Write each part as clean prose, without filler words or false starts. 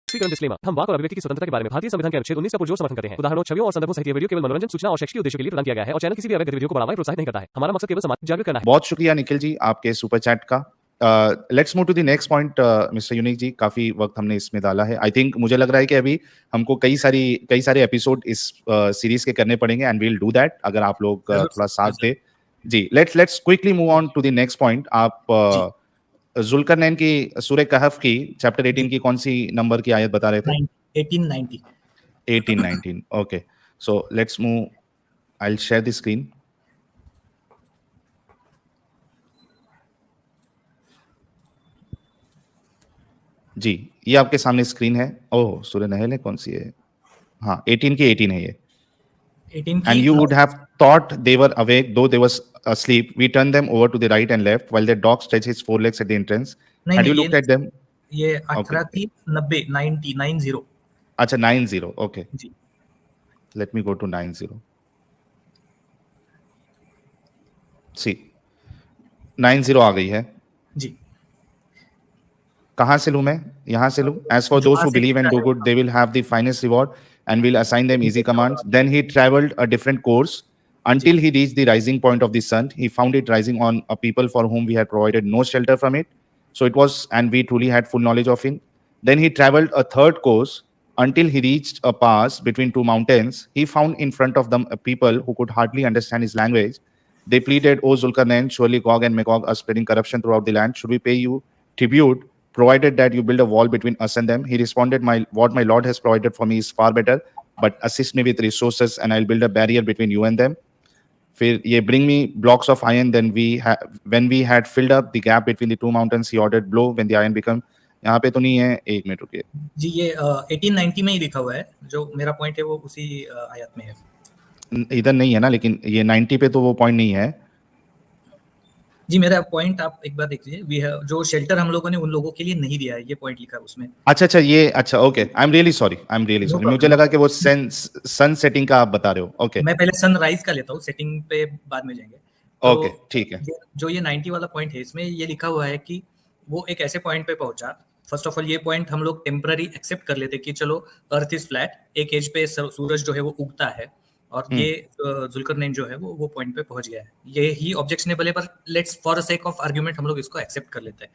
स्पष्टीकरण डिस्क्लेमर। हम वाक और अभिव्यक्ति की स्वतंत्रता के बारे में भारतीय संविधान के अनुच्छेद 19 का पुरजोर समर्थन करते हैं। उदाहरणों, छवियों और संदर्भों सहित ये वीडियो केवल मनोरंजन, सूचना और शैक्षिक उद्देश्यों के लिए प्रदान किया गया है और चैनल किसी भी अवैध गतिविधियों को बढ़ावा या प्रोत्साहित नहीं करता है। हमारा मकसद केवल समाज को जागरूक करना है। बहुत शुक्रिया निखिल जी आपके सुपर चैट का। Let's move to the next point mister Unique ji. काफी वक्त हमने इसमें डाला है। आई थिंक मुझे लग रहा है कि अभी हमको कई सारे एपिसोड इस सीरीज के करने पड़ेंगे एंड वील डू दैट अगर आप लोग थोड़ा साथ दे जी। Let's quickly move on to the next point. आप जुल्करनैन की सूरह कहफ की चैप्टर 18 की कौन सी नंबर की आयत बता रहे थे? 1890। 1819 okay. So let's move. I will share the screen. जी, ये आपके सामने स्क्रीन है। ओह, सूरह नहल है, कौन सी है? हाँ, 18 की 18 है ये। 18 And you would have thought they were awake, though they were asleep. We turned them over to the right and left, while their dog stretched his forelegs at the entrance. Had you looked at them? ये 18 थी 90 90। अच्छा 90, okay. Ji. Let me go to 90. See, 90 आ गई है जी। कहाँ से लूँ मैं? यहाँ से लूँ? As for those who believe and do good, they will have the finest reward and will assign them easy commands. Then he traveled a different course until he reached the rising point of the sun. He found it rising on a people for whom we had provided no shelter from it. So it was, and we truly had full knowledge of him. Then he traveled a third course until he reached a pass between two mountains. He found in front of them a people who could hardly understand his language. They pleaded, "O Zulkarnain, surely Gog and Magog are spreading corruption throughout the land. Should we pay you tribute, provided that you build a wall between us and them?" He responded, what my Lord has provided for me is far better, but assist me with resources and I'll build a barrier between you and them. फिर ये bring me blocks of iron. Then when we had filled up the gap between the two mountains, he ordered, blow when the iron become. यहाँ पे तो नहीं है, एक minute रुकिए जी। ये 1890 में ही लिखा हुआ है। जो मेरा पॉइंट है वो उसी आयत में है। इधर नहीं है ना, लेकिन ये 90 पे तो वो पॉइंट नहीं है जी। मेरा पॉइंट आप एक बार देख लीजिए। जो शेल्टर हम लोगों ने उन लोगों के लिए नहीं दिया है, ये पॉइंट लिखा है उसमें। अच्छा ये अच्छा okay. I am really sorry मुझे लगा कि वो सन सेटिंग का आप बता रहे हो। ओके मैं पहले सनराइज का लेता हूँ, सेटिंग पे बाद में जाएंगे। ओके ठीक है। जो ये 90 वाला पॉइंट है, इसमें ये लिखा हुआ है कि वो एक ऐसे पॉइंट पे पहुंचा। फर्स्ट ऑफ ऑल ये पॉइंट हम लोग टेम्पररी एक्सेप्ट कर लेते कि चलो अर्थ इज फ्लैट, एक एज पे सूरज जो है वो उगता है और ये जुल्करनैन जो है वो पॉइंट पे पहुंच गया है। ये ही ऑब्जेक्शनेबल है, पर let's for the sake of argument हम लोग इसको एक्सेप्ट कर लेते हैं।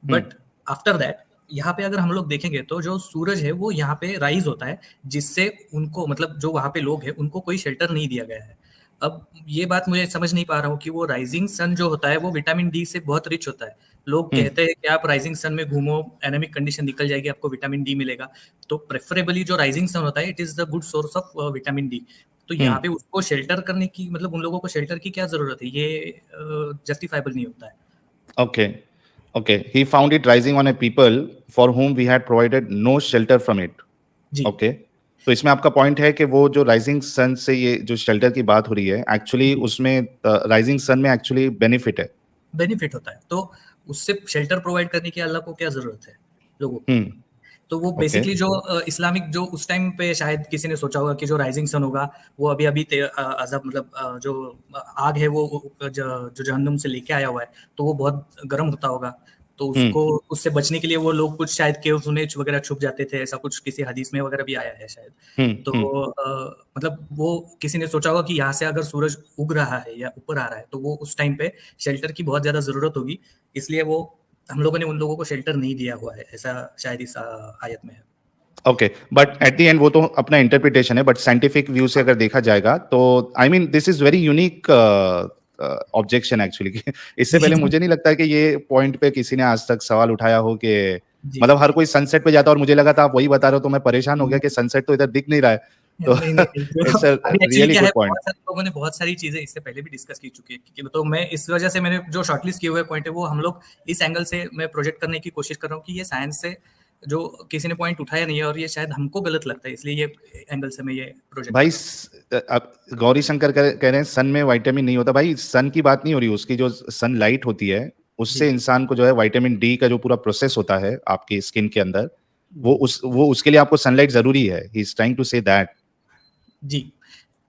बट आफ्टर दैट यहाँ पे अगर हम लोग देखेंगे तो जो सूरज है वो यहाँ पे राइज होता है, जिससे उनको मतलब जो वहां पे लोग हैं उनको कोई शेल्टर नहीं दिया गया है। अब ये बात मुझे समझ नहीं पा रहा हूँ कि वो राइजिंग सन जो होता है वो विटामिन डी से बहुत रिच होता है। लोग कहते हैं कि आप राइजिंग सन में घूमो, एनेमिक कंडीशन निकल जाएगी, आपको विटामिन डी मिलेगा। तो प्रेफरेबली जो राइजिंग सन होता है it is the good source of vitamin D. तो यहाँ पे उसको शेल्टर करने की मतलब उन लोगों को शेल्टर की क्या जरूरत है? ये जस्टिफाइबल नहीं होता है। Okay, he found it rising on a people for whom we had provided no shelter from it. Okay, तो इसमें आपका पॉइंट है कि वो जो राइजिंग सन से ये जो शेल्टर की बात हो रही है, एक्चुअली उसमें राइजिंग सन में एक्चुअली बेनिफिट होता है। तो उससे शेल्टर प्रोवाइड करने की अल्लाह को क्या जरूरत है लोगों को? तो वो बेसिकली जो इस्लामिक जो उस टाइम पे शायद किसी ने सोचा होगा कि जो राइजिंग सन होगा वो अभी अज़ब मतलब जो आग है वो जो जहन्नुम से लेके आया हुआ है तो वो बहुत गर्म होता होगा। तो उसको उससे बचने के लिए वो लोग कुछ शायद केव्स में वगैरह छुप जाते थे, ऐसा कुछ किसी हदीस में वगैरह भी आया है शायद। तो मतलब वो किसी ने सोचा होगा कि यहाँ से अगर सूरज उग रहा है या ऊपर आ रहा है तो वो उस टाइम पे शेल्टर की बहुत ज्यादा जरूरत होगी, इसलिए वो हम लोगों ने उन लोगों को शेल्टर नहीं दिया हुआ है, ऐसा शायद इस आयत में है। Okay, but at the end वो तो अपना इंटरप्रिटेशन है, बट साइंटिफिक व्यू से अगर देखा जाएगा तो I mean this is very unique objection actually. इससे पहले मुझे नहीं लगता कि ये पॉइंट पे किसी ने आज तक सवाल उठाया हो कि मतलब हर कोई सनसेट पे जाता, और मुझे लगा था आप वही बता रहे हो तो मैं परेशान हो गया कि सनसेट तो इधर दिख नहीं रहा है। तो it's a really good point. लोगों ने बहुत सारी चीजें इससे पहले भी डिस्कस की चुकी है, तो मैं इस वजह से मैंने जो शॉर्टलिस्ट किए हुए पॉइंट है वो हम लोग इस एंगल से मैं प्रोजेक्ट करने की कोशिश कर रहा हूँ कि ये साइंस से जो किसी ने पॉइंट उठाया नहीं है और ये शायद हमको गलत लगता है, इसलिए ये एंगल से मैं ये प्रोजेक्ट भाई गौरी शंकर कह रहे हैं सन में विटामिन नहीं होता। भाई सन की बात नहीं हो रही, उसकी जो सनलाइट होती है उससे इंसान को जो है विटामिन डी का जो पूरा प्रोसेस होता है आपकी स्किन के अंदर, वो उसके लिए आपको सनलाइट जरूरी है। He is trying to say that जी।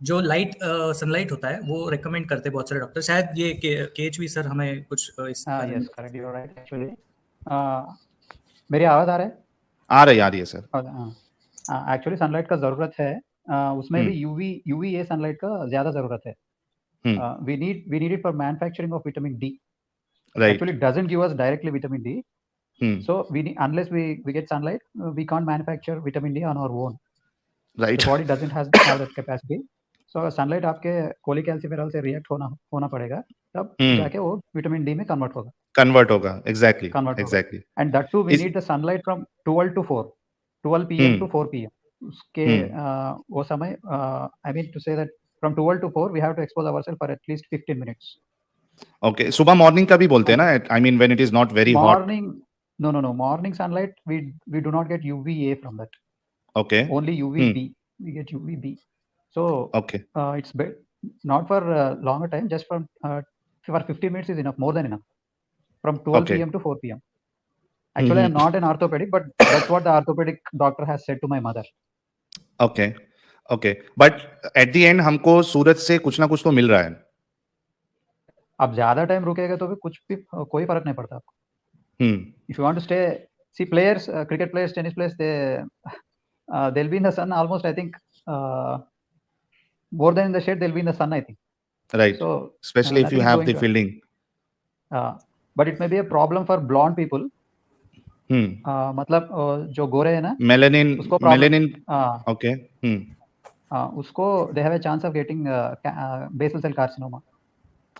जो लाइट सनलाइट होता है वो रेकमेंड करते हैं बहुत सारे डॉक्टर, शायद ये केएचवी सर हमें कुछ yes correct, you are right actually. मेरी आवाज आ रहा है? आ रही है सर। एक्चुअली सनलाइट का जरूरत है, उसमें भी यूवीए सनलाइट का ज्यादा जरूरत है. We need it for manufacturing of vitamin D. Right. Actually, it doesn't give us directly vitamin D. So we need, unless we get sunlight, we can't manufacture vitamin D on our own. Right. The body doesn't have that capacity. So sunlight आपके कोलिकैल्सिफेरॉल से react होना पड़ेगा, तब जाके वो vitamin D में convert होगा. Exactly. And that too we need the sunlight from 12 to 4, 12 p.m. to 4 p.m. उसके वो समय, I mean to say that from 12 to 4 we have to expose ourselves for at least 15 minutes. Okay. सुबह morning का भी बोलते हैं ना, I mean when it is not very hot. No. Morning sunlight we do not get UVA from that. Okay. Only UVB. We get UVB. So okay. It's not for longer time. Just for 15 minutes is enough. More than enough. From 12 p.m. to 4 p.m. Actually, I'm not an orthopedic, but that's what the orthopedic doctor has said to my mother. Okay. But at the end हमको सूरज से कुछ ना कुछ तो मिल रहा है. अब ज्यादा टाइम रुकेगा तो भी कोई फर्क नहीं पड़ता आपको. If you want to stay, see players, cricket players, tennis players, they'll be in the sun almost, I think, more than in the shade, they'll be in the sun, I think. Right. So especially if you have the fielding. But it may be a problem for blonde people. मतलब जो गोरे है ना, melanin okay. उसको they have a chance of getting basal cell carcinoma.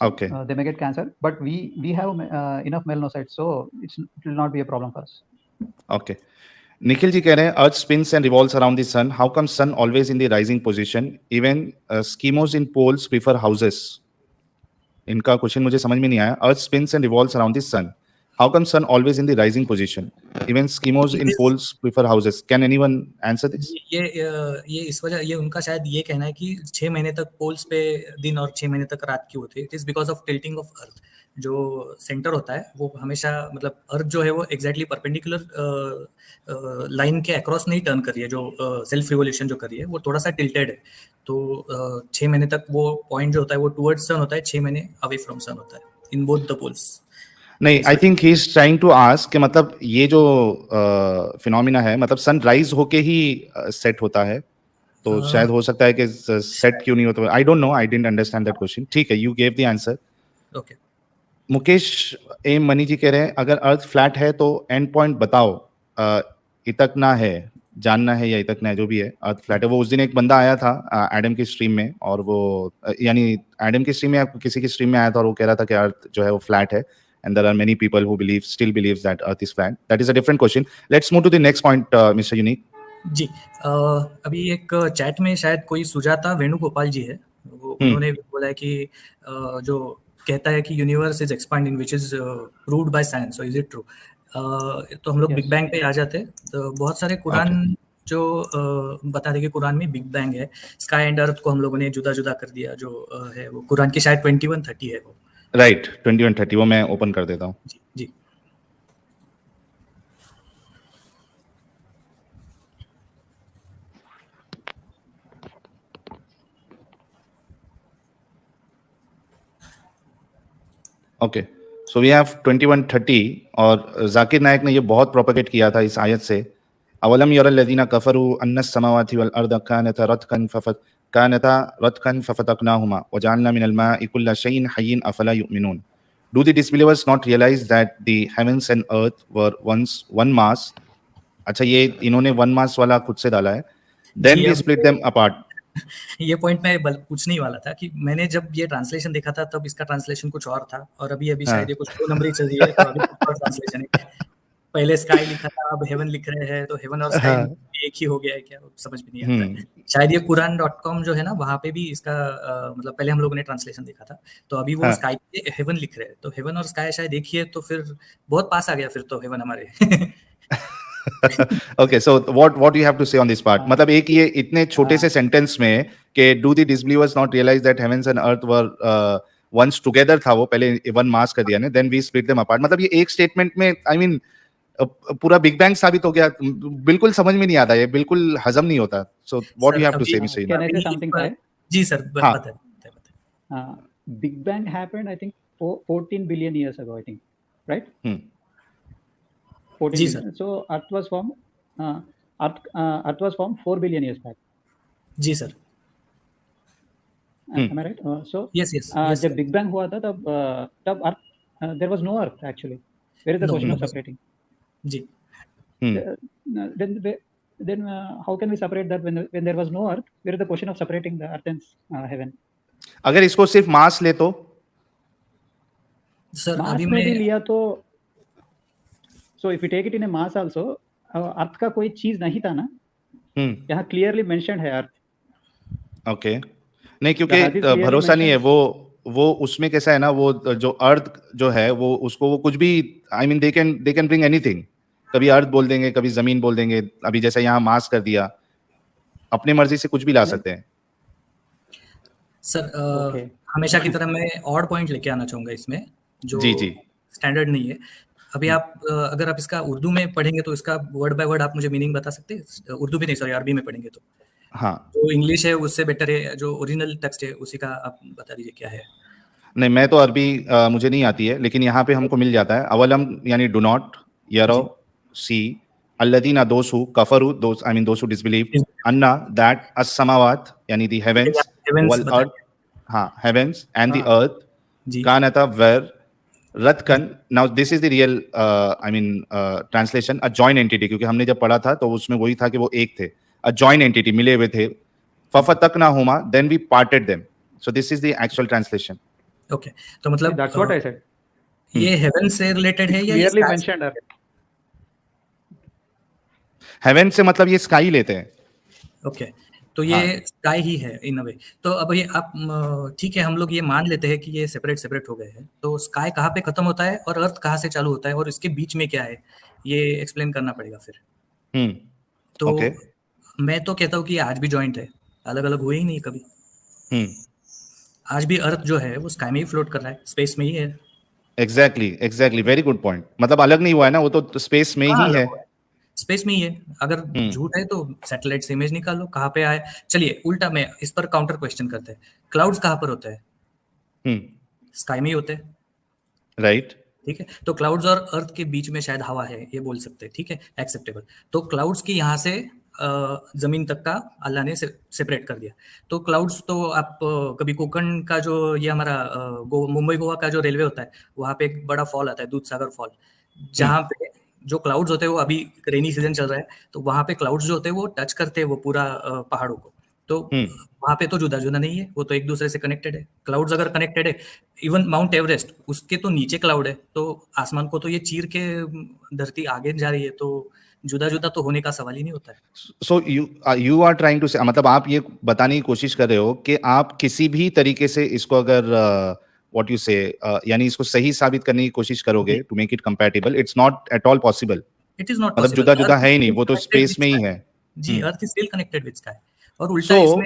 Okay. They may get cancer, but we have enough melanocytes, so it will not be a problem for us. Okay. Nikhil ji कह रहे हैं earth spins and revolves around the sun. How come sun always in the rising position? Even Eskimos in poles prefer houses. इनका question मुझे समझ में नहीं आया. Earth spins and revolves around the sun. How come sun always in the rising position? Even Eskimos in poles prefer houses. Can anyone answer this? ये इस वजह, ये उनका शायद ये कहना है कि 6 महीने तक पोल्स पे दिन और 6 महीने तक रात क्यों होती है. It is because of tilting of earth. जो सेंटर होता है वो हमेशा, मतलब अर्थ जो है वो एग्जैक्टली परपेंडिकुलर लाइन के अक्रॉस नहीं टर्न कर रही है. जो सेल्फ रिवोल्यूशन जो कर रही है वो थोड़ा सा टिल्टेड है. तो 6 महीने तक वो पॉइंट जो होता है वो टुवर्ड्स सन होता है, 6 महीने अवे फ्रॉम सन होता है इन बोथ द पोल्स. नहीं, I think he is trying to ask कि मतलब ये जो फिनोमिना है, मतलब सन राइज होके ही सेट होता है, तो शायद हो सकता है कि सेट क्यों नहीं होता. I don't know, I didn't understand that question. ठीक है, you gave the answer. Okay. Mukesh M Mani ji कह रहे हैं अगर अर्थ फ्लैट है तो एंड पॉइंट बताओ. इतकना है, जानना है, या इतकना है, जो भी है, अर्थ फ्लैट है. वो उस दिन एक बंदा आया था एडम की स्ट्रीम में, और वो यानी एडम की स्ट्रीम में किसी की स्ट्रीम में आया था और वो कह रहा था कि अर्थ जो है वो फ्लैट है. And there are many people who still believes that Earth is flat. That is a different question. Let's move to the next point, Mr. Unique. जी, अभी एक चैट में शायद कोई सुजाता वेणुगोपाल जी है, वो उन्होंने बोला है कि जो कहता है कि universe is expanding which is proved by science. So is it true? तो हम लोग बिग बैंग पे आ जाते हैं. तो बहुत सारे कुरान जो बता दे कि कुरान में बिग बैंग है, स्काई एंड अर्थ को हम लोगों ने जुदा जुदा कर दिया. जो है वो कुरान की शायद 21:30 है वो. राइट, 21:30 वो मैं ओपन कर देता हूँ. जी. Okay, so we have 21:30. और जाकिर नायक ने ये बहुत प्रोपेगेट किया था इस आयत से. अवलम यरल्लज़ीना कफरू अन्नस समावाति वल अर्द कानता रतकन फफतकनाहुमा वजअलना मिनल माइ कुल्ल शैइन हय्यिन अफला युमिनून. Do the disbelievers not realize that the heavens and earth were once one mass? अच्छा, ये इन्होंने one mass वाला खुद से डाला है. Then we split them apart. ये पॉइंट मैं पूछने ही वाला था कि मैंने जब ये ट्रांसलेशन देखा था तब इसका ट्रांसलेशन कुछ और था, और अभी शायद ये कुछ 2 नंबरी चल रही है, तो अभी कुछ और ट्रांसलेशन है. पहले स्काई लिखा था, अब हेवन लिख रहे हैं, तो हेवन और स्काई एक ही हो गया है क्या, समझ में नहीं आता है. शायद ये Quran.com जो है ना, वहाँ पे भी इसका मतलब पहले हम लोगों ने ट्रांसलेशन देखा था, तो अभी वो स्काई पे हेवन लिख रहे हैं, तो हेवन और स्काई शायद एक ही है. तो फिर बहुत पास आ गया फिर तो हेवन हमारे. Okay, so what you have to say on this part? मतलब एक ये इतने छोटे से सेंटेंस में कि do the disbelievers not realize that heavens and earth were once together था, वो पहले one mass कर दिया ने, then we split them apart. मतलब ये एक स्टेटमेंट में I mean पूरा बिग बैंग साबित हो गया. बिल्कुल समझ में नहीं आता, ये बिल्कुल हजम नहीं होता. So what do you have to say, Mr. Can I say something? जी सर, बताइए. Big Bang happened I think 14 billion years ago, I think, right? 14 जी billion. So Earth was formed Earth was formed 4 billion years back. जी sir, Am I right? So yes yes yes जब big bang हुआ था तब earth there was no earth actually. Where is the No, question no. of separating? जी Then how can we separate that when there was no earth? Where is the question of separating the earth and heaven? अगर इसको सिर्फ मास ले तो sir मास अभी में भी मैं लिया तो so if we take it in a mass also अर्थ का कोई चीज नहीं था ना. यहाँ क्लियरली मेंशन्ड है अर्थ. ओके नहीं, क्योंकि The earth is clearly भरोसा नहीं है mentioned. वो उसमें कैसा है ना, वो जो अर्थ जो है वो उसको वो कुछ भी, I mean they can bring anything. कभी अर्थ बोल देंगे, कभी जमीन बोल देंगे. अभी जैसे यहाँ मास कर दिया, अपने मर्जी से कुछ भी ला सकते हैं. Sir Okay. हमेशा की तरह मैं ऑड पॉइंट लेके आना चाहूंगा इसमें, जो जी जी स्टैंडर्ड नहीं है. अभी आप अगर आप इसका उर्दू में पढ़ेंगे तो इसका वर्ड बाय वर्ड आप मुझे मीनिंग बता सकते हैं? उर्दू भी नहीं, सॉरी, अरबी में पढ़ेंगे तो. हाँ. जो इंग्लिश है उससे बेटर है, जो ओरिजिनल टेक्स्ट है उसी का आप बता दीजिए क्या है. नहीं, मैं तो अरबी मुझे नहीं आती है, लेकिन यहाँ पे हमको मिल जाता है. अवलम यानी डू नॉट, यरो सी, अल्लदीना दोसु कफरु, दोस आई मीन दोसु डिसबिलीव, अन्ना दैट, अस्समावात यानी द हेवेंस, वल अर्थ, हाँ हेवेंस एंड द अर्थ, जी कानता वेर रतकन. Now this is the real I mean translation, a joint entity, क्योंकि हमने जब पढ़ा था तो उसमें वही था कि वो एक थे, अ जॉइंट एंटिटी, मिले हुए थे. फफतकनाहुमा, then we parted them. So this is the actual translation. Okay, तो मतलब That's what I said. ये हेवन से रिलेटेड है या ये Clearly sky- mentioned earth. Heaven से मतलब ये स्काई लेते हैं. ओके, तो ये स्काई ही है इन अ वे. तो अब ये आप ठीक है, हम लोग ये मान लेते हैं कि ये सेपरेट सेपरेट हो गए हैं. तो स्काई कहाँ पे खत्म होता है और अर्थ कहाँ से चालू होता है और इसके बीच में क्या है, ये एक्सप्लेन करना पड़ेगा फिर. तो ओके. मैं तो कहता हूँ कि आज भी जॉइंट है, अलग अलग हुए ही नहीं कभी. आज भी अर्थ जो है वो स्काई में ही फ्लोट कर रहा है, स्पेस में ही है. Exactly very good point. मतलब अलग नहीं हुआ है ना, वो तो स्पेस में ही है. स्पेस में ही है. अगर झूठ है तो सैटेलाइट से इमेज निकाल लो कहाँ पे आए. चलिए उल्टा में इस पर काउंटर क्वेश्चन करते हैं. क्लाउड्स कहाँ पर होते हैं? स्काई में ही होते हैं, राइट. ठीक है. तो क्लाउड्स और अर्थ के बीच में शायद हवा है, ये बोल सकते हैं, ठीक है, एक्सेप्टेबल. तो क्लाउड्स की यहाँ से जमीन तक का अल्लाह ने सेपरेट कर दिया. तो क्लाउड्स तो आप कभी कोकण का जो ये हमारा मुंबई गोवा का जो रेलवे होता है, वहाँ पे एक बड़ा फॉल आता है, दूध सागर फॉल, जहाँ पे जो क्लाउड्स होते हैं वो अभी रेनी सीजन चल रहा है, तो वहाँ पे क्लाउड्स जो होते हैं वो टच करते हैं वो पूरा पहाड़ों को. तो वहाँ पे तो जुदा जुदा नहीं है, वो तो एक दूसरे से कनेक्टेड है. क्लाउड्स अगर कनेक्टेड है, इवन माउंट एवरेस्ट उसके तो नीचे क्लाउड है, तो आसमान को तो ये चीर के धरती आगे जा रही है, तो जुदा जुदा तो होने का सवाल ही नहीं होता है. So you are trying to say, मतलब आप ये बताने की कोशिश कर रहे हो कि आप किसी भी तरीके से इसको अगर व्हाट यू से यानी इसको सही साबित करने की कोशिश करोगे to make it compatible, it's not at all possible. It is not मतलब जुदा जुदा है ही नहीं, वो तो स्पेस में ही है. जी, earth is still connected with sky. और उल्टा इसमें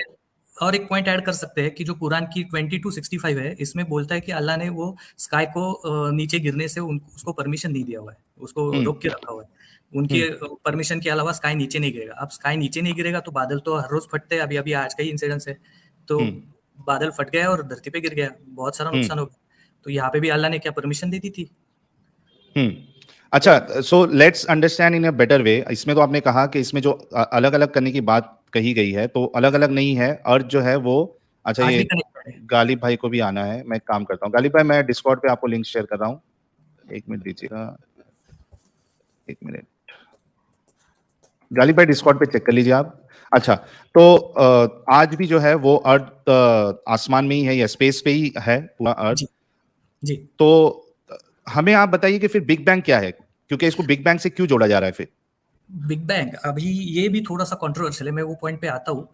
और एक पॉइंट ऐड कर सकते हैं कि जो कुरान की 22:65 है, इसमें बोलता है कि अल्लाह ने वो स्काई को नीचे गिरने से उसको परमिशन नहीं दिया हुआ है, उसको रोक के रखा हुआ है. उनकी परमिशन के अलावा स्काई नीचे नहीं गिरेगा. अब स्काई नीचे नहीं गिरेगा तो बादल तो हर रोज फटते हैं. अभी अभी आज का ही इंसिडेंस है, तो बादल फट गया और धरती पे गिर गया, बहुत सारा नुकसान हो गया. तो यहाँ पे भी अल्लाह ने क्या परमिशन दे दी थी? अच्छा, so let's understand in a better way. इसमें तो आपने कहा कि इसमें जो अलग अलग करने की बात कही गई है, तो अलग अलग नहीं है. अर्थ जो है वो, अच्छा ये गालिब भाई को भी आना है, मैं काम करता हूँ. गालिब भाई, मैं डिस्कॉर्ड पे आपको लिंक शेयर कर रहा हूँ, 1 मिनट दीजिएगा, 1 मिनट. गालिब भाई डिस्कॉर्ड पे चेक कर लीजिए आप. अच्छा, तो आज भी जो है वो अर्थ आसमान में ही है या स्पेस पे ही है पूरा अर्थ. जी. तो हमें आप बताइए कि फिर बिग बैंग क्या है, क्योंकि इसको बिग बैंग से क्यों जोड़ा जा रहा है फिर? बिग बैंग अभी ये भी थोड़ा सा कंट्रोवर्शियल है, मैं वो पॉइंट पे आता हूँ.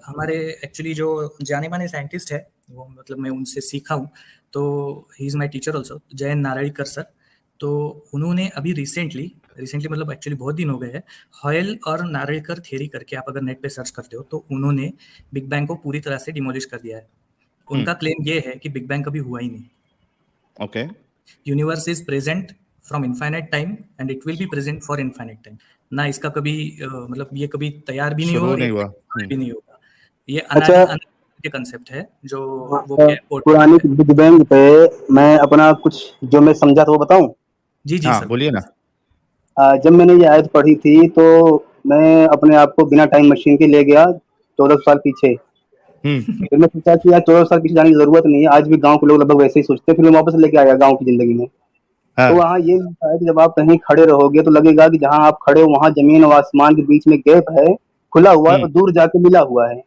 हमारे एक्चुअली जो जाने माने साइंटिस्ट है, वो मतलब मैं उनसे सीखा हूँ, तो he is my teacher also, Jayant Narlikar sir. तो उन्होंने अभी रिसेंटली मतलब एक्चुअली बहुत दिन हो गए हैं, हॉयल और नारळीकर थियरी करके आप अगर नेट पे सर्च करते हो तो उन्होंने बिग बैंग को पूरी तरह से डिमोलिश कर दिया है. उनका क्लेम ये है कि बिग बैंग कभी हुआ ही नहीं. Okay. Universe is present from infinite time and it will be present for infinite time. ना इसका कभी मतलब ये कभी तैयार भी नहीं हुआ, भी नहीं होगा. ये अनादि के कांसेप्ट है जो वो पुरानी बिग बैंग पे मैं अपना कुछ जो मैं समझा था वो बताऊं? जी हाँ, सर, बोलिए ना. जब मैंने ये आयत पढ़ी थी तो मैं अपने आप को बिना टाइम मशीन के ले गया 14 साल पीछे। फिर मैं सोचा कि यार 14 साल पीछे जाने की जरूरत नहीं है, आज भी गांव के लोग लगभग वैसे ही सोचते हैं। फिर मैं वापस लेके आया गांव की जिंदगी में। तो वहाँ ये मिलता है कि जब आप कहीं खड़े रहोगे तो लगेगा कि जहाँ आप खड़े हो वहाँ जमीन और आसमान के बीच में गैप है, खुला हुआ है और दूर जाके मिला हुआ है।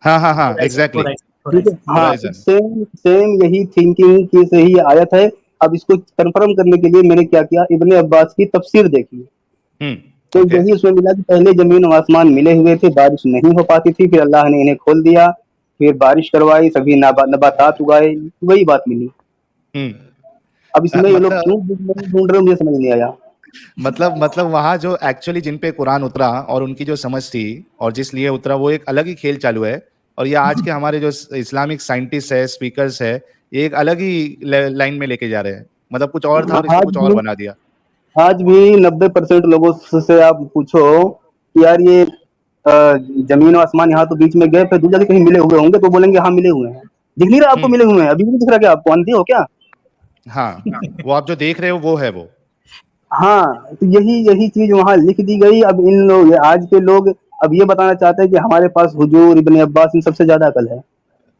हाँ, एग्जैक्टली। ठीक है, हाँ, होराइजन। सेम सेम यही थिंकिंग की से ही आयत है। अब इसको कंफर्म करने के लिए मैंने क्या किया, इब्ने अब्बास की तफसीर देखी। तो ओके। यही उसमें मिला कि पहले जमीन और आसमान मिले हुए थे, बारिश नहीं हो पाती थी, फिर अल्लाह ने इन्हें खोल दिया, फिर बारिश करवाई, सभी नबातात उगाए, वही बात मिली। अब इसमें ये लोग क्यों ढूंढ रहे हैं मुझे समझ नहीं आया। मतलब वहां जो एक्चुअली जिन पे कुरान उतरा और उनकी जो समझ थी और जिस लिए उतरा, वो एक अलग ही खेल चालू है। और ये आज के हमारे जो इस्लामिक साइंटिस्ट है, स्पीकर्स है, ये एक अलग ही लाइन में लेके जा रहे हैं। मतलब कुछ और था और इसको कुछ और बना दिया। आज भी 90% लोगों से आप पूछो कि यार ये जमीन और आसमान यहाँ तो बीच में गैप है, दूसरी जगह कहीं मिले हुए होंगे, तो बोलेंगे हाँ मिले हुए हैं। दिख नहीं रहा आपको मिले हुए हैं? अभी भी नहीं दिख रहा क्या आपको? अंधे हो क्या? हाँ, वो आप जो देख रहे हो वो है वो। हाँ, तो यही चीज वहां लिख दी गई। अब इन लोग, आज के लोग अब ये बताना चाहते हैं कि हमारे पास हुजूर, इब्ने अब्बास, इन सबसे ज्यादा अकल है।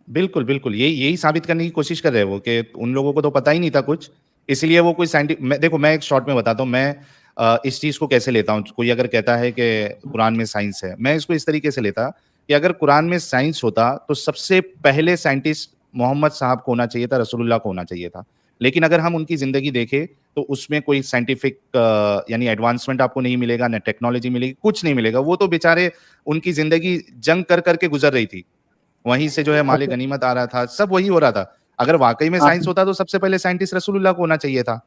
बिल्कुल यही साबित करने की कोशिश कर रहे हैं वो, कि उन लोगों को तो पता ही नहीं था कुछ, इसलिए वो कोई साइंटिफिक। देखो, मैं एक शॉर्ट में बताता हूँ, मैं इस चीज को कैसे लेता हूँ। कोई अगर कहता है कि कुरान में साइंस है, मैं इसको इस तरीके से लेता कि अगर कुरान में साइंस होता तो सबसे पहले साइंटिस्ट मोहम्मद साहब को होना चाहिए था, रसूलुल्लाह को होना चाहिए था। लेकिन अगर हम उनकी जिंदगी देखें तो उसमें कोई साइंटिफिक यानी एडवांसमेंट आपको नहीं मिलेगा, ना टेक्नोलॉजी मिलेगी, कुछ नहीं मिलेगा। वो तो बेचारे, उनकी जिंदगी जंग कर करके गुजर रही थी, वहीं से जो है माले गनीमत आ रहा था, सब वही हो रहा था। अगर वाकई में साइंस होता तो सबसे पहले साइंटिस्ट रसूलुल्लाह को होना चाहिए था।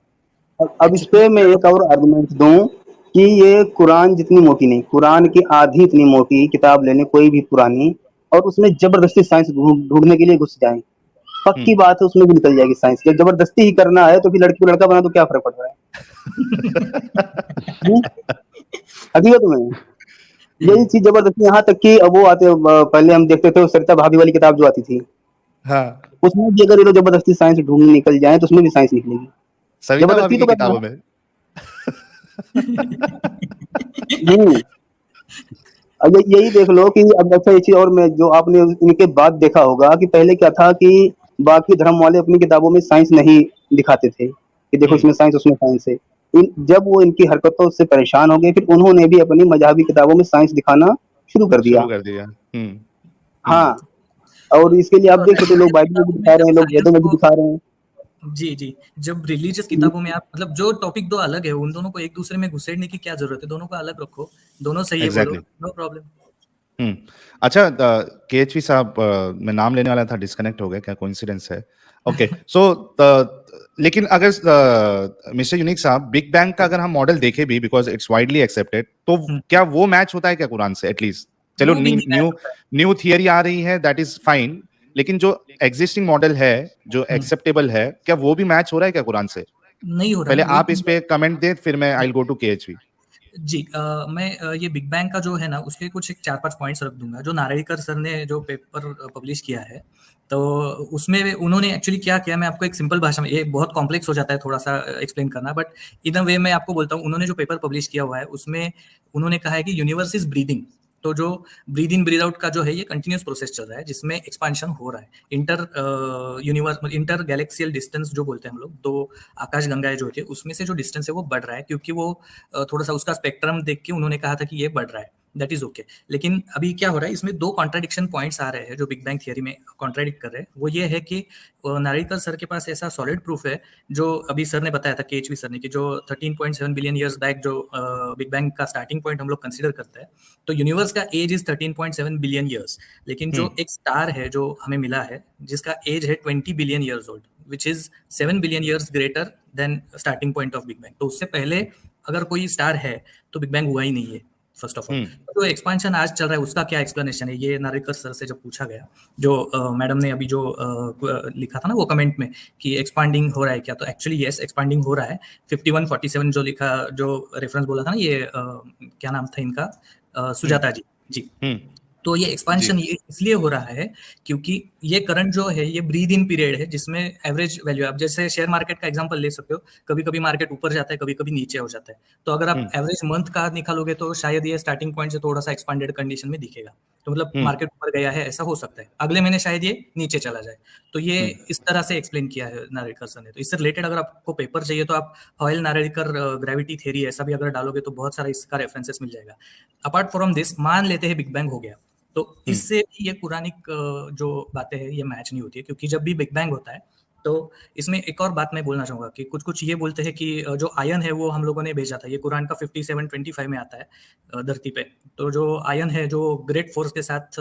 अब इस पे मैं एक और आर्गुमेंट दूं कि ये कुरान जितनी मोटी नहीं, कुरान की आधी इतनी मोटी किताब लेने कोई भी पुरानी, और उसमें जबरदस्ती साइंस ढूंढने के लिए घुस जाए, पक्की बात है उसमें भी निकल जाएगी साइंस। जब जबरदस्ती ही करना है तो फिर लड़की को लड़का बना तो क्या फर्क पड़ रहा है? हकीकत में यही चीज जबरदस्ती, यहाँ तक कि अब वो आते, पहले हम देखते थे सरिता भाभी वाली किताब जो आती थी, हाँ, उसमें भी अगर ये लोग जबरदस्ती साइंस ढूंढने निकल जाए तो उसमें भी साइंस निकलेगी। सविता भाभी जबरदस्ती की तो किताबों में। अब यही देख लो कि अब अच्छा, ये चीज और मैं जो आपने इनके बाद देखा होगा कि पहले क्या था कि बाकी धर्म वाले अपनी किताबों में साइंस नहीं दिखाते थे कि देखो इसमें साइंस, उसमें साइंस है। जब वो इनकी हरकतों से परेशान हो गए, फिर उन्होंने भी अपनी मजहबी किताबों में साइंस दिखाना शुरू कर दिया। हाँ, और इसके लिए आप देख सकते, लोग बाइबल में भी दिखा रहे हैं, लोग वेदों में भी दिखा रहे हैं। जी, जब रिलीजियस किताबों में आप, मतलब जो टॉपिक दो अलग है, उन दोनों को एक दूसरे में घुसेड़ने की क्या जरूरत है? दोनों को अलग रखो, दोनों सही है बोलो, नो प्रॉब्लम। अच्छा, केएचवी साहब, मैं नाम लेने वाला था, डिस्कनेक्ट हो गया, क्या कोइंसिडेंस है? ओके, सो लेकिन अगर मिस्टर यूनिक साहब, बिग बैंग का अगर हम मॉडल देखें भी, बिकॉज इट्स वाइडली एक्सेप्टेड, तो क्या वो मैच होता है क्या कुरान से? एटलीस्ट चलो, न्यू थियरी आ रही है, दैट इज फाइन, लेकिन जो एग्जिस्टिंग मॉडल है, जो एक्सेप्टेबल है, क्या वो भी मैच हो रहा है क्या कुरान से? नहीं हो रहा। पहले आप इस पे कमेंट दे, फिर मैं आई विल गो टू केएचवी। जी, मैं ये बिग बैंग का जो है ना, उसके कुछ एक 4-5 पॉइंट्स रख दूंगा। जो नारेलकर सर ने जो पेपर पब्लिश किया है, तो उसमें उन्होंने एक्चुअली क्या किया, मैं आपको एक सिंपल भाषा में, ये बहुत कॉम्प्लेक्स हो जाता है थोड़ा सा एक्सप्लेन करना, बट इन अ वे मैं आपको बोलता हूँ। उन्होंने जो पेपर पब्लिश किया हुआ है उसमें उन्होंने कहा है कि यूनिवर्स इज ब्रीदिंग। तो जो ब्रीद इन ब्रीद आउट का जो है ये कंटिन्यूस प्रोसेस चल रहा है, जिसमें एक्सपांशन हो रहा है। इंटर गैलेक्सियल डिस्टेंस जो बोलते हैं हम लोग, दो आकाश गंगाएं जो होती है, उसमें से जो डिस्टेंस है वो बढ़ रहा है, क्योंकि वो थोड़ा सा उसका स्पेक्ट्रम देख के उन्होंने कहा था कि ये बढ़ रहा है, दैट इज ओके। लेकिन अभी क्या हो रहा है, इसमें दो कॉन्ट्राडिक्शन पॉइंट्स आ रहे हैं जो बिग बैंग थियरी में कॉन्ट्राडिक्ट कर रहे हैं। वो ये है कि नारिकल सर के पास ऐसा सॉलिड प्रूफ है, जो अभी सर ने बताया था, केएचवी सर ने, कि जो 13.7 बिलियन ईयर्स बैक जो बिग बैंग का स्टार्टिंग पॉइंट हम लोग कंसीडर करते हैं, तो यूनिवर्स का एज इज 13.7 बिलियन ईयर्स। लेकिन जो एक स्टार है जो हमें मिला है, जिसका एज है 20 billion years old, which is 7 billion years greater than starting point of big bang. तो उससे पहले अगर कोई स्टार है तो बिग बैंग हुआ ही नहीं है, फर्स्ट ऑफ ऑल। तो एक्सपांशन आज चल रहा है, उसका क्या एक्सप्लेनेशन है, ये नारिकर सर से जब पूछा गया, जो मैडम ने अभी जो लिखा था ना वो कमेंट में कि एक्सपांडिंग हो रहा है क्या, तो एक्चुअली यस, एक्सपांडिंग हो रहा है। 5147 जो लिखा, जो रेफरेंस बोला था ना, ये क्या नाम था इनका, सुजाता जी। तो ये एक्सपांशन ये इसलिए हो रहा है क्योंकि ये करंट जो है ये ब्रीद इन पीरियड है जिसमें एवरेज वैल्यू, आप जैसे शेयर मार्केट का एग्जांपल ले सकते हो, कभी कभी मार्केट ऊपर जाता है, कभी कभी नीचे हो जाता है। तो अगर आप एवरेज मंथ का निकालोगे तो शायद ये स्टार्टिंग पॉइंट से थोड़ा सा एक्सपांडेड कंडीशन में दिखेगा, तो मतलब मार्केट ऊपर गया है ऐसा हो सकता है, अगले महीने शायद ये नीचे चला जाए। तो ये इस तरह से एक्सप्लेन किया है नारेलकर सर ने। तो इससे रिलेटेड अगर आपको पेपर चाहिए तो आप ऑयल नारेलकर ग्रेविटी थ्योरी ऐसा भी अगर डालोगे तो बहुत सारा इसका रेफरेंसेस मिल जाएगा। अपार्ट फ्रॉम दिस, मान लेते हैं बिग बैंग हो गया, तो इससे ये पुरानिक जो बातें हैं ये मैच नहीं होती है, क्योंकि जब भी बिग बैंग होता है तो इसमें एक और बात मैं बोलना चाहूंगा कि कुछ कुछ ये बोलते हैं कि जो आयन है वो हम लोगों ने भेजा था, ये कुरान का 57:25 में आता है धरती पे। तो जो आयन है जो ग्रेट फोर्स के साथ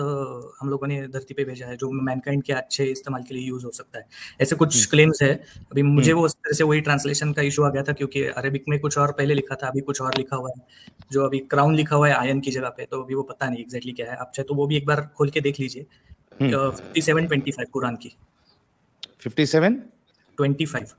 हम लोगों ने धरती पे भेजा है, जो मैनकाइंड के अच्छे इस्तेमाल के लिए यूज हो सकता है, ऐसे कुछ क्लेम्स है। अभी मुझे वो उस तरह से वही ट्रांसलेशन का इशू आ गया था, क्योंकि अरेबिक में कुछ और पहले लिखा था, अभी कुछ और लिखा हुआ है, जो अभी क्राउन लिखा हुआ है आयन की जगह पे, तो अभी वो पता नहीं एग्जैक्टली क्या है। आप चाहे तो वो भी एक बार खोल के देख लीजिए। 57:25 कुरान की 57:25 25।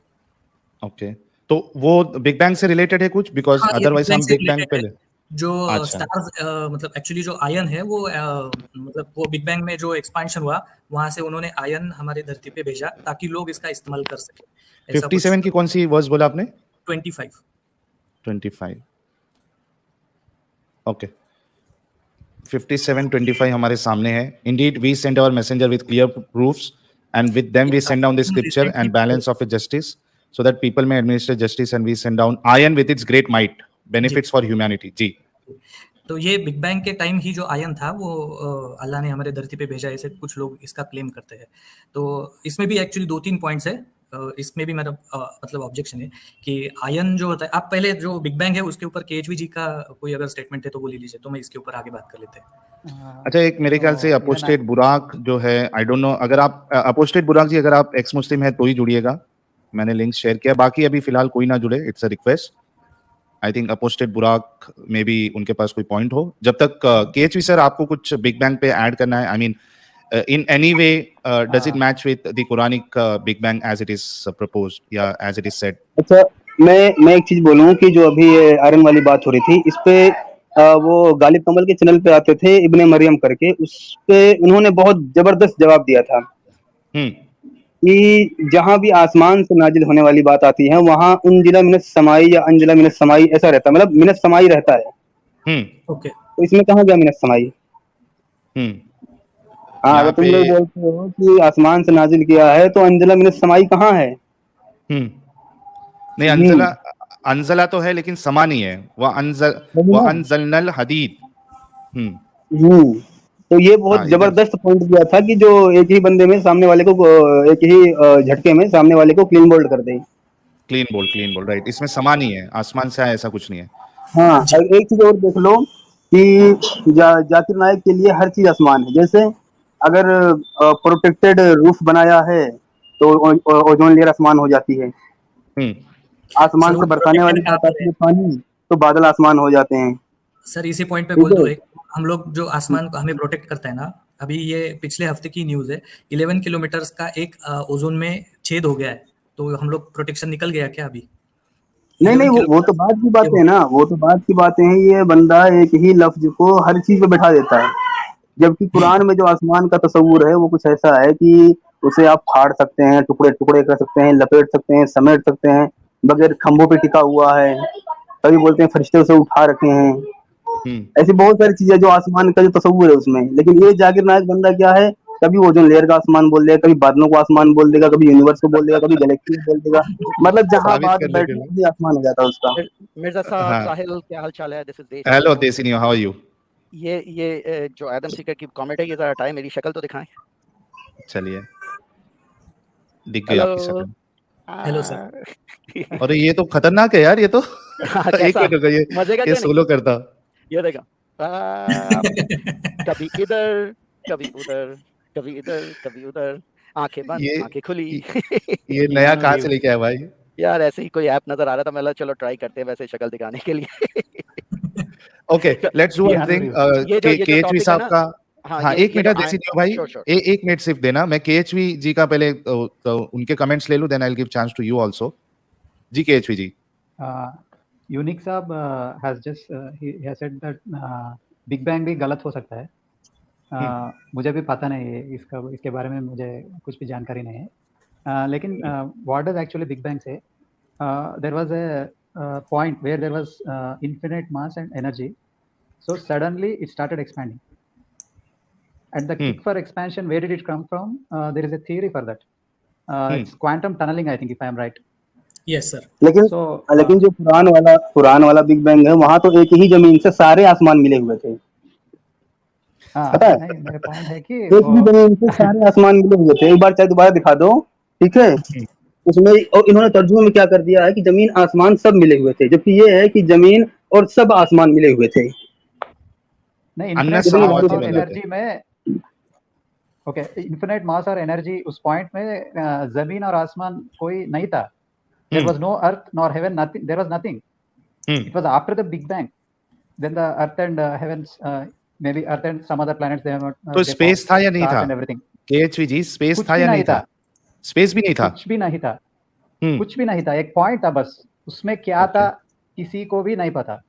ओके, तो वो बिग बैंग से रिलेटेड है कुछ, बिकॉज हाँ, ये अदरवाइज बिग बैंग हम से बिग बैंग रिलेटेड है। पहले जो अच्छा स्टार्स मतलब एक्चुअली जो आयन है वो मतलब वो बिग बैंग में जो एक्सपांशन हुआ वहां से उन्होंने आयन हमारे धरती पे भेजा ताकि लोग इसका इस्तेमाल कर सके, ऐसा कुछ। 57 की कौन सी वर्स बोला आपने? 25। 25 ओके, 57:25 हमारे सामने है। Indeed we send our messenger with clear proofs and with them we send down the scripture and balance of justice so that people may administer justice, and we send down iron with its great might, benefits for humanity जी। तो ये big bang के time ही जो ion था वो अल्लाह ने हमारे धरती पे भेजा, ऐसे कुछ लोग इसका क्लेम करते हैं। तो इसमें भी एक्चुअली 2-3 पॉइंट्स है। इसमें भी मेरा मतलब ऑब्जेक्शन है कि आयन जो होता है, आप पहले जो बिग बैंग है उसके ऊपर केएचवी जी का कोई अगर स्टेटमेंट है तो वो ले लीजिए, तो मैं इसके ऊपर आगे बात कर लेते हैं। अच्छा, एक मेरे ख्याल से अपोस्टेट बुराक जो है, आई डोंट नो, अगर आप अपोस्टेट बुराक जी अगर आप एक्स मुस्लिम है तो ही जुड़िएगा, मैंने लिंक शेयर किया, बाकी अभी फिलहाल कोई ना जुड़े, it's a request. I think apostate बुराक में भी उनके पास कोई पॉइंट हो। जब तक केएचवी सर आपको कुछ बिग बैंग पे ऐड करना है, I mean in any way does it match with the Quranic Big Bang as it is proposed, या as it is said? अच्छा, मैं एक चीज बोलूं कि जो अभी ये आयरन वाली बात हो रही थी, इस पे वो गालिब कमल के चैनल पे आते थे इब्ने मरियम करके, उस पे उन्होंने बहुत जबरदस्त जवाब दिया था कि जहां भी आसमान से नाजिल होने वाली बात आती है वहां उनजिला मिनस समाई या अंजिला मिनस समाई ऐसा रहता है, मतलब मिनस समाई रहता है। ओके, तो इसमें कहाँ गया मिनस समाई? हाँ, अगर तुम लोग बोलते हो कि आसमान से नाजिल किया है तो अंजिला मिनस समाई कहाँ है? नहीं, अंजला अंजला तो है लेकिन समा नहीं है, वो अंजलनल हदीद। तो ये बहुत जबरदस्त पॉइंट दिया था कि जो एक ही बंदे में सामने वाले को, एक ही झटके में सामने वाले को क्लीन बोल्ड कर दे। Clean bowled, right. इसमें समा नहीं है, आसमान से आया ऐसा कुछ नहीं है। हाँ, एक चीज और देख लो कि जाकिर नायक के लिए हर चीज आसमान है। जैसे अगर प्रोटेक्टेड रूफ बनाया है तो ओजोन लेयर आसमान हो जाती है। आसमान से बरसाने वाली बात आती है पानी, तो बादल आसमान हो जाते हैं। सर इसी पॉइंट पे बोल दो, एक हम लोग जो आसमान को हमें प्रोटेक्ट करता है ना, अभी ये पिछले हफ्ते की न्यूज है, 11 किलोमीटर का एक ओजोन में छेद हो गया है, तो हम लोग प्रोटेक्शन निकल गया क्या अभी? नहीं, वो तो बात की बात है ना, वो तो बात की बातें हैं। ये बंदा एक ही लफ्ज को हर चीज पे बैठा देता है, जबकि कुरान में जो आसमान का तस्वुर है वो कुछ ऐसा है कि उसे आप फाड़ सकते हैं, टुकड़े टुकड़े कर सकते हैं, लपेट सकते हैं, समेट सकते हैं, बगैर खंभों पे टिका हुआ है। कभी बोलते हैं फरिश्ते उसे उठा रखे हैं। ऐसी बहुत सारी चीजें जो आसमान का जो तस्वुर है उसमें। लेकिन ये जाकिर नायक बंदा क्या है, कभी ओजोन लेयर का आसमान बोल देगा, कभी बादलों को आसमान बोल देगा, कभी यूनिवर्स को बोल देगा, कभी गैलेक्सी को बोल देगा, मतलब जहां बात बैठे वही आसमान हो जाता है उसका। मिर्जा साहब, साहिल, क्या हाल चाल है? दिस इज देश। हेलो देसी, हाउ आर यू? ये जो एडम सीकर की कमेंट है, ये जरा हटाएं, मेरी शक्ल तो दिखाएं। चलिए, दिख गई आपकी शक्ल। Hello sir. अरे ये तो खतरनाक है यार, ये तो एक मिनट रुको, ये सोलो करता। ये देखा, कभी इधर कभी उधर, कभी इधर कभी उधर, आंखें बंद आंखें खुली। ये नया कहाँ से लेके आया भाई? यार ऐसे ही कोई ऐप नजर आ रहा था, मैं चलो ट्राई करते हैं वैसे शक्ल दिखाने के लिए। Okay, let's do one thing. KHV साहब का, हाँ एक मिनट देसी भाई, एक मिनट सिर्फ देना, मैं केएचवी जी का पहले तो उनके कमेंट्स ले लूं, then I will give chance to you also. जी केएचवी जी। यूनिक साहब has just he has said that big bang भी गलत हो सकता है, मुझे भी पता नहीं है इसके बारे में, मुझे कुछ भी जानकारी नहीं है। लेकिन what does actually big bang से? There was a point where there was infinite mass and energy, so suddenly it started expanding, and the kick for expansion, where did it come from? There is a theory for that. It's quantum tunneling, I think, if I am right. Yes sir. लेकिन So लेकिन जो पुरान वाला big bang है, वहां तो एक ही जमीन से सारे आसमान मिले हुए थे। पता है? नहीं, मेरा पॉइंट है कि एक ही जमीन से सारे आसमान मिले हुए थे। एक बार चाहे दोबारा दिखा दो, ठीक है? उसमें और इन्होंने तर्जुमे में क्या कर दिया है कि जमीन आसमान सब मिले हुए थे, जबकि ये है कि जमीन और सब आसमान मिले हुए थे। नहीं, अन्य इन्फिनिट समावत मास ही और मिले थे। एनर्जी में, ओके, इन्फिनिट मास और एनर्जी उस पॉइंट में जमीन और आसमान कोई नहीं था। There was no earth nor heaven, nothing. There was nothing. It was after the Big Bang. Then the earth and heavens, maybe earth and some other planets, they have not. तो they space found था या नहीं stars था? and everything. KHV space कुछ था भी या नहीं नहीं था? स्पेस भी नहीं था? कुछ भी नहीं था। हम्म, कुछ भी नहीं था। एक पॉइंट था बस। उसमें क्या था किसी को भी नहीं पता।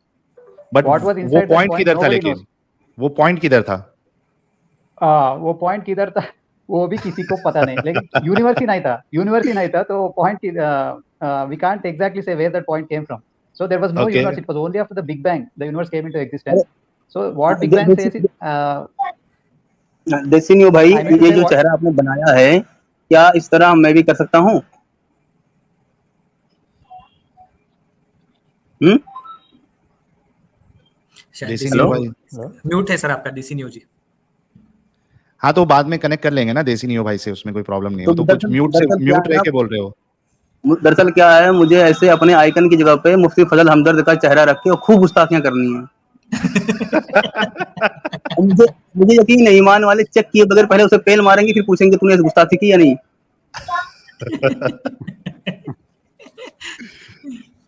बट What was वो inside that पॉइंट point, किधर था? nobody लेकिन knows. वो पॉइंट किधर था? वो पॉइंट किधर था वो भी किसी को पता नहीं, लेकिन यूनिवर्स ही नहीं था। यूनिवर्स ही नहीं था, तो point we can't exactly say where that point came from. So there was no Okay. universe. It was only after the Big Bang the universe came into existence. So what Big Bang says is, देसिनियो भाई, I mean to ये say जो what? चेहरा आपने बनाया है, क्या इस तरह मैं भी कर सकता हूँ? शायद देसी डीसी न्यू हेलो? भाई, म्यूट है सर आपका, डीसी न्यू जी। हाँ तो बाद में कनेक्ट कर लेंगे ना देसी न्यू भाई से, उसमें कोई प्रॉब्लम नहीं हो। तो तो कुछ दरअसल क्या म्यूट है रह ना, के बोल रहे हो? दरअसल क्या है, मुझे ऐसे अपने आइकन की जगह पे मुफ्ती फजल हमदर्द का चेहरा रख के और खूब गुस्ताखियां करनी है। मुझे मुझे यकीन नहीं, ईमान वाले चेक किए बगैर पहले उसे पेल मारेंगे, फिर पूछेंगे तूने गुस्ताखी की या नहीं।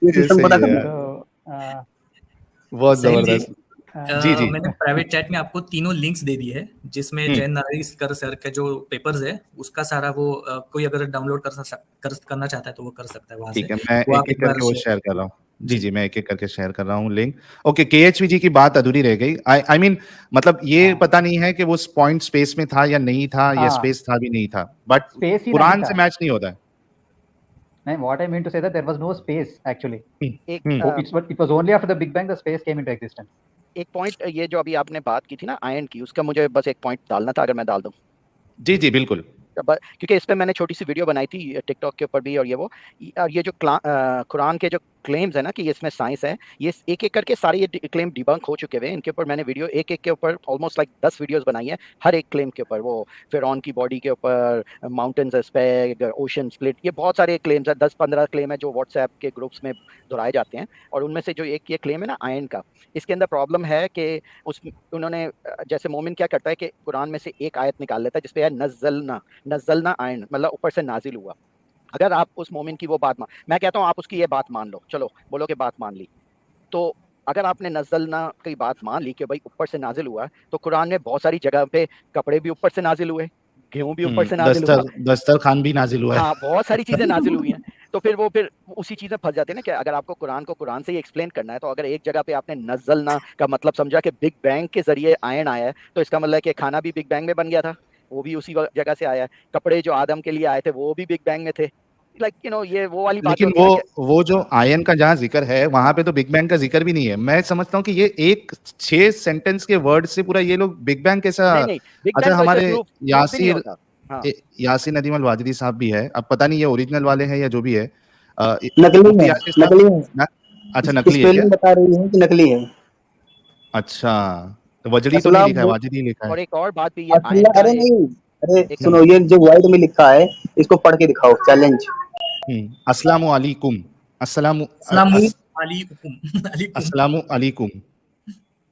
ये ये सिस्टम सही पता है कर यार, तो बहुत साहिल जी, जबरदस्त। जी जी। मैंने प्राइवेट चैट में आपको तीनों लिंक्स दे दिए हैं, जिसमें जैन नारिस्कर सर के जो पेपर्स है उसका सारा वो कोई अगर डाउनलोड करना चाहता है तो वो कर सकता है वहां से। ठीक है, मैं वो एक आप एक एक बार करके वो शेयर शेयर कर रहा हूँ। जी जी। जी, मैं एक एक करके शेयर कर रहा हूँ लिंक। ओके, KHV जी की बात अधूरी रह गई। आई मीन मतलब ये पता नहीं है कि वो पॉइंट स्पेस में था या नहीं था, या हाँ, स्पेस था भी नहीं था, बट स्पेस ही नहीं कुरान था। से मैच नहीं होता है। नहीं, what I mean to say that there was no space actually. एक It was only after the Big Bang the space came into existence. एक पॉइंट, ये जो अभी आपने बात की थी ना आयन की, उसका मुझे बस एक पॉइंट डालना था, अगर मैं डाल दूं। जी जी बिल्कुल। क्योंकि इस पे मैंने छोटी सी वीडियो बनाई थी टिकटॉक के ऊपर भी, और ये जो कुरान के जो क्लेम्स है ना कि इसमें साइंस है, ये एक एक करके सारे ये क्लेम डिबंक हो चुके हुए हैं। इनके ऊपर मैंने वीडियो एक एक के ऊपर ऑलमोस्ट लाइक 10 वीडियोस बनाई है, हर एक क्लेम के ऊपर। वो फिरौन की बॉडी के ऊपर, माउंटेन्स एस्पेक्ट, ओशन स्प्लिट, ये बहुत सारे क्लेम्स है, 10-15 क्लेम है जो व्हाट्सएप के ग्रुप्स में दोहराए जाते हैं। और उनमें से जो एक ये क्लेम है ना आयन का, इसके अंदर प्रॉब्लम है कि उन्होंने, जैसे मोमिन क्या करता है कि कुरान में से एक आयत निकाल लेता है जिसपे है नज़लना आयन, मतलब ऊपर से नाजिल हुआ। अगर आप उस मोमिन की वो बात मैं कहता हूँ आप उसकी ये बात मान लो, चलो बोलो कि बात मान ली, तो अगर आपने नज़लना की बात मान ली कि भाई ऊपर से नाजिल हुआ, तो कुरान में बहुत सारी जगह पे कपड़े भी ऊपर से नाजिल हुए, गेहूं भी ऊपर से नाजिल हुआ, दस्तरखान भी नाजिल हुआ है। हाँ बहुत सारी चीजें नाजिल हुई हैं। तो फिर उसी चीजें फंस जाते हैं ना कि अगर आपको कुरान को कुरान से ही एक्सप्लेन करना है, तो अगर एक जगह पे आपने नज़लना का मतलब समझा कि बिग बैंग के जरिए आयन आया है, तो इसका मतलब है कि खाना भी बिग बैंग में बन गया था, वो भी उसी जगह से आया है। कपड़े जो आदम के लिए आए थे वो भी बिग बैंग में थे। लाइक ये वो वाली बात लेकिन होती है ना कि वो जो आयन का जहाँ जिक्र है वहां पे तो बिग बैंग का जिक्र भी नहीं है। मैं समझता हूँ कि ये एक 6 सेंटेंस के वर्ड से पूरा ये लोग बिग बैंग कैसा। नहीं बिग अच्छा, बैंग हमारे प्रूफ भी नहीं होता। हाँ। यासिर नदीम अल वाजिदी साहब भी है, अब पता नहीं ये ओरिजिनल वाले हैं या जो भी है। नकली मुफ्ती है, यासिर साहब नकली है। अच्छा नकली है क्या? स्पेलिंग बता रही है कि नकली है। अच्छा, तो वजड़ी तो नहीं लिखा है, असला वाजिदी लिखा है। और एक और बात भी, ये आयन का अरे नहीं, अरे एक सुनो, ये जो व्हाइट में लिखा है इसको पढ़ के दिखाओ, चैलेंज। अस्सलामु अलैकुम, अस्सलामु अलैकुम,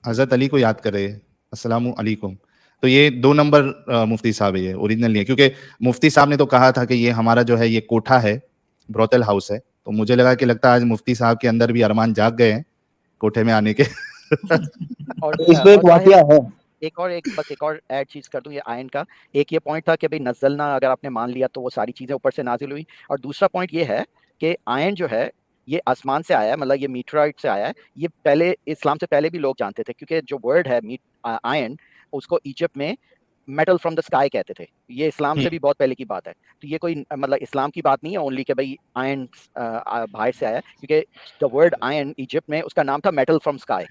हजरत अली को याद करे, अस्सलामु अलैकुम। तो ये 2 नंबर मुफ्ती साहब है, ये ओरिजिनल नहीं है, क्योंकि मुफ्ती साहब ने तो कहा था कि ये हमारा जो है ये कोठा है, ब्रोथल हाउस है। तो मुझे लगा कि लगता है आज मुफ्ती साहब के अंदर भी अरमान जाग गए हैं कोठे में आने के। और इस पे एक वाकया है। एक और ऐड चीज कर दूं ये आयन का। एक ये पॉइंट था कि भाई नज़लना अगर आपने मान लिया तो वो सारी चीजें ऊपर से नाजिल हुई। और दूसरा पॉइंट ये है कि आयन जो है ये आसमान से आया है, मतलब ये मीटराइट से आया है। ये पहले इस्लाम से पहले भी लोग जानते थे, क्योंकि जो वर्ड है आयन उसको इजिप्ट में मेटल फ्रॉम द स्काई कहते थे। ये इस्लाम से भी बहुत पहले की बात है, तो ये कोई मतलब इस्लाम की बात नहीं है ओनली कि भाई आयरन बाहर से आया, क्योंकि द वर्ड आयरन इजिप्ट में उसका नाम था मेटल फ्रॉम स्काई।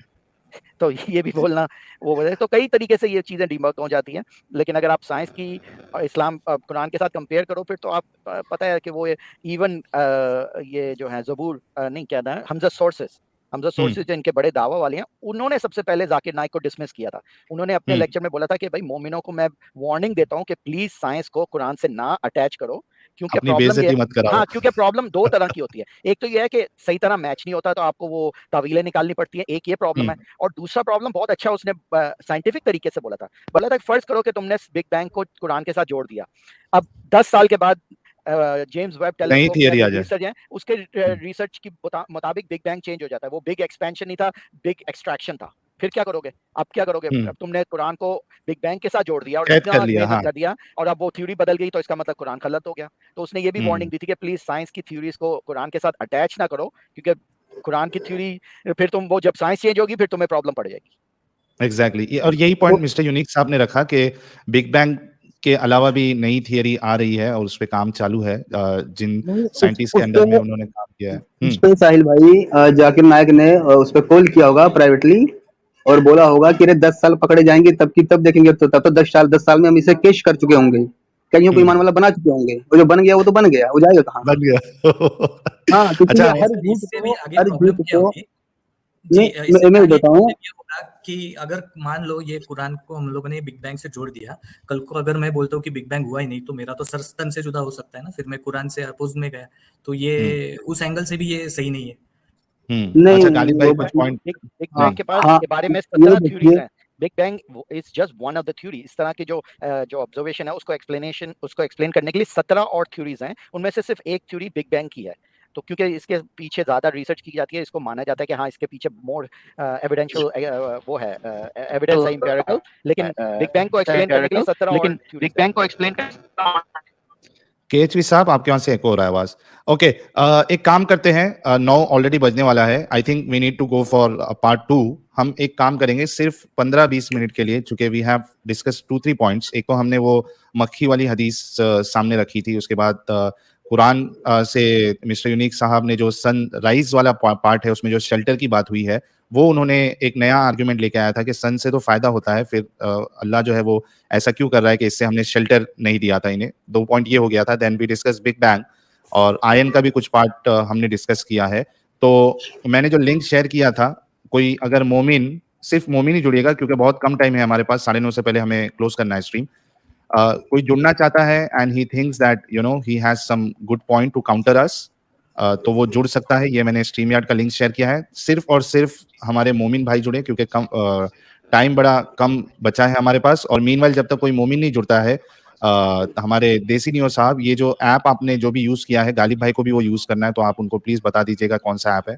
तो ये भी बोलना वो बोले, तो कई तरीके से ये चीजें डिबंक हो जाती हैं। लेकिन अगर आप साइंस की इस्लाम कुरान के साथ कंपेयर करो फिर तो आप पता है कि वो इवन ये जो है ज़बूर नहीं क्या था हमजा सोर्सेस जो इनके बड़े दावा वाले हैं, उन्होंने सबसे पहले जाकिर नाइक को डिसमिस किया था। उन्होंने अपने लेक्चर में बोला था कि भाई मोमिनों को मैं वार्निंग देता हूं कि प्लीज साइंस को कुरान से ना अटैच करो, क्योंकि अपनी प्रॉब्लम बेइज्जती मत कराओ। हाँ, क्योंकि प्रॉब्लम दो तरह की होती है। एक तो ये है कि सही तरह मैच नहीं होता तो आपको वो तावीलें निकालनी पड़ती है, एक ये प्रॉब्लम है। और दूसरा प्रॉब्लम बहुत अच्छा उसने साइंटिफिक तरीके से बोला था फर्ज करो कि तुमने बिग बैंग को कुरान के साथ जोड़ दिया, अब 10 साल के बाद जेम्स वेब टेलीस्कोप थियरी आ जाए। रिसर्च है, उसके रिसर्च की मुताबिक बिग बैंग चेंज हो जाता है। वो बिग एक्सपेंशन नहीं था, बिग एक्सट्रैक्शन था। फिर क्या करोगे? अब क्या करोगे? अब तुमने कुरान को बिग बैंग के साथ जोड़ दिया और कैद कर लिया, हाँ। कर दिया, और अब वो थ्योरी बदल गई, तो इसका मतलब कुरान गलत हो गया। तो उसने ये भी वार्निंग दी थी कि प्लीज साइंस की थ्योरीज को कुरान के साथ अटैच ना करो, क्योंकि कुरान की थ्योरी फिर तुम वो जब साइंस चेंज होगी फिर तुम्हें प्रॉब्लम पड़ जाएगी। एग्जैक्टली और यही पॉइंट मिस्टर यूनिक साहब ने रखा कि बिग बैंग के अलावा भी नई थियरी आ रही है और उस पे काम चालू है, जिन साइंटिस्ट के अंडर में उन्होंने काम किया है। उस पे साहिल भाई जाकिर नायक ने उस पे कॉल किया होगा प्राइवेटली और बोला होगा कि अरे 10 साल पकड़े जाएंगे तब की तब देखेंगे, तो तब तो 10 साल में हम इसे केश कर चुके होंगे, कईयों को ईमान वाला बना चुके होंगे। वो जो बन गया वो तो बन गया, वो जाएगा कहाँ? बन गया। हाँ, क्योंकि अच्छा, हर झूठ इससे भी को आगे प्रॉब्लम क्या होगी जी, मैं इससे मैं आगे बताता हूँ ये होगा कि अगर मान लो ये कुरान को हम लोगों ने बिग बैंग से जोड़ दिया, कल को अगर मैं बोलता हूँ कि बिग बैंग हुआ ही नहीं, तो मेरा तो सर तन से जुदा हो सकता है ना, फिर मैं कुरान से अपोज में गया, तो ये उस एंगल से भी ये सही नहीं है। नहीं अच्छा, गालिब भाई वो कुछ पॉइंट। बिग हाँ, बैंग के पास हाँ, के बारे में ये 17 देखिए थ्योरीज हैं। Big bang is just one of the theory. इस तरह की जो ऑब्जर्वेशन है उसको एक्सप्लेन करने के लिए 17 और थ्योरीज हैं, उनमें से सिर्फ एक थ्योरी बिग बैंग की है। तो क्योंकि इसके पीछे ज्यादा रिसर्च की जाती है, इसको माना जाता है कि हाँ इसके पीछे मोर एविडेंशियल वो है, एविडेंस है एम्पिरिकल। लेकिन बिग बैंग को एक्सप्लेन करने के लिए 17 और थ्योरीज हैं। केएचवी साहब आपके वहां से एको हो रहा है आवाज। ओके, एक काम करते हैं, 9 ऑलरेडी बजने वाला है। I think we need to go for part 2। हम एक काम करेंगे सिर्फ 15-20 मिनट के लिए, चूंकि वी हैव डिस्कस 2-3 पॉइंट्स। एक तो हमने वो मक्खी वाली हदीस सामने रखी थी, उसके बाद कुरान से मिस्टर यूनिक साहब ने जो सनराइज वाला पार्ट है उसमें जो शेल्टर की बात हुई है, वो उन्होंने एक नया आर्गुमेंट लेके आया था कि सन से तो फायदा होता है, फिर अल्लाह जो है वो ऐसा क्यों कर रहा है कि इससे हमने शेल्टर नहीं दिया था इन्हें। 2 पॉइंट ये हो गया था। Then we discuss big bang और आयन का भी कुछ पार्ट हमने डिस्कस किया है। तो मैंने जो लिंक शेयर किया था, कोई अगर मोमिन, सिर्फ मोमिन ही जुड़िएगा क्योंकि बहुत कम टाइम है हमारे पास, 9:30 से पहले हमें क्लोज करना है स्ट्रीम। कोई जुड़ना चाहता है and he thinks that you know he has some good point to counter us, तो वो जुड़ सकता है। ये मैंने स्ट्रीम यार्ड का लिंक शेयर किया है। सिर्फ और सिर्फ हमारे मोमिन भाई जुड़े क्योंकि कम टाइम बड़ा कम बचा है हमारे पास। और मीनवाइल जब तक कोई मोमिन नहीं जुड़ता है, हमारे देसी नियो साहब, ये जो ऐप आपने जो भी यूज किया है, गालिब भाई को भी वो यूज करना है, तो आप उनको प्लीज बता दीजिएगा कौन सा ऐप है।